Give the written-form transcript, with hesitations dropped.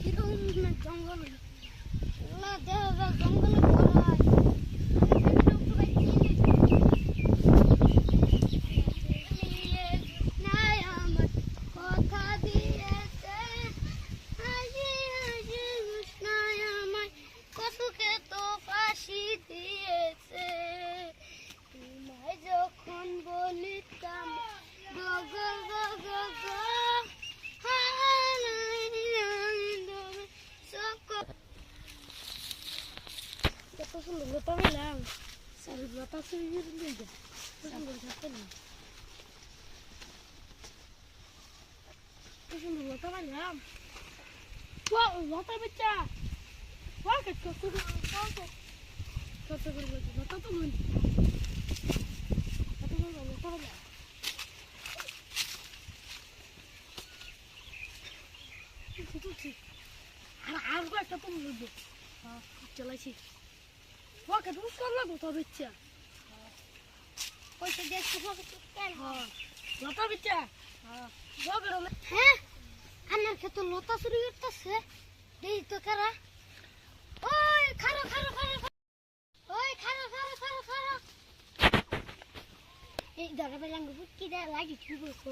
কিরকম জঙ্গল ওলা দেওয়া জঙ্গলে ভরা যখন বলিতাম কত সুন্দর লতা পেলাম লতা সুন্দর লতা পেলাম লতা বেচা কত করে লতা তো মন কত করে লতা পেলাম আর একটা তো বলবো চালাইছি ওকে তুমি করলা কত বেচা পয়সা দেখতে লতা বেচা হ্যাঁ আমার খেতে লতা চুরি করতেছে দেই তো কারা ওই খারো খারো খারো ওই খারো খারো খারো খারো এই দাঁড়া বেলাঙ্গ কি দা লাগি কি বলছো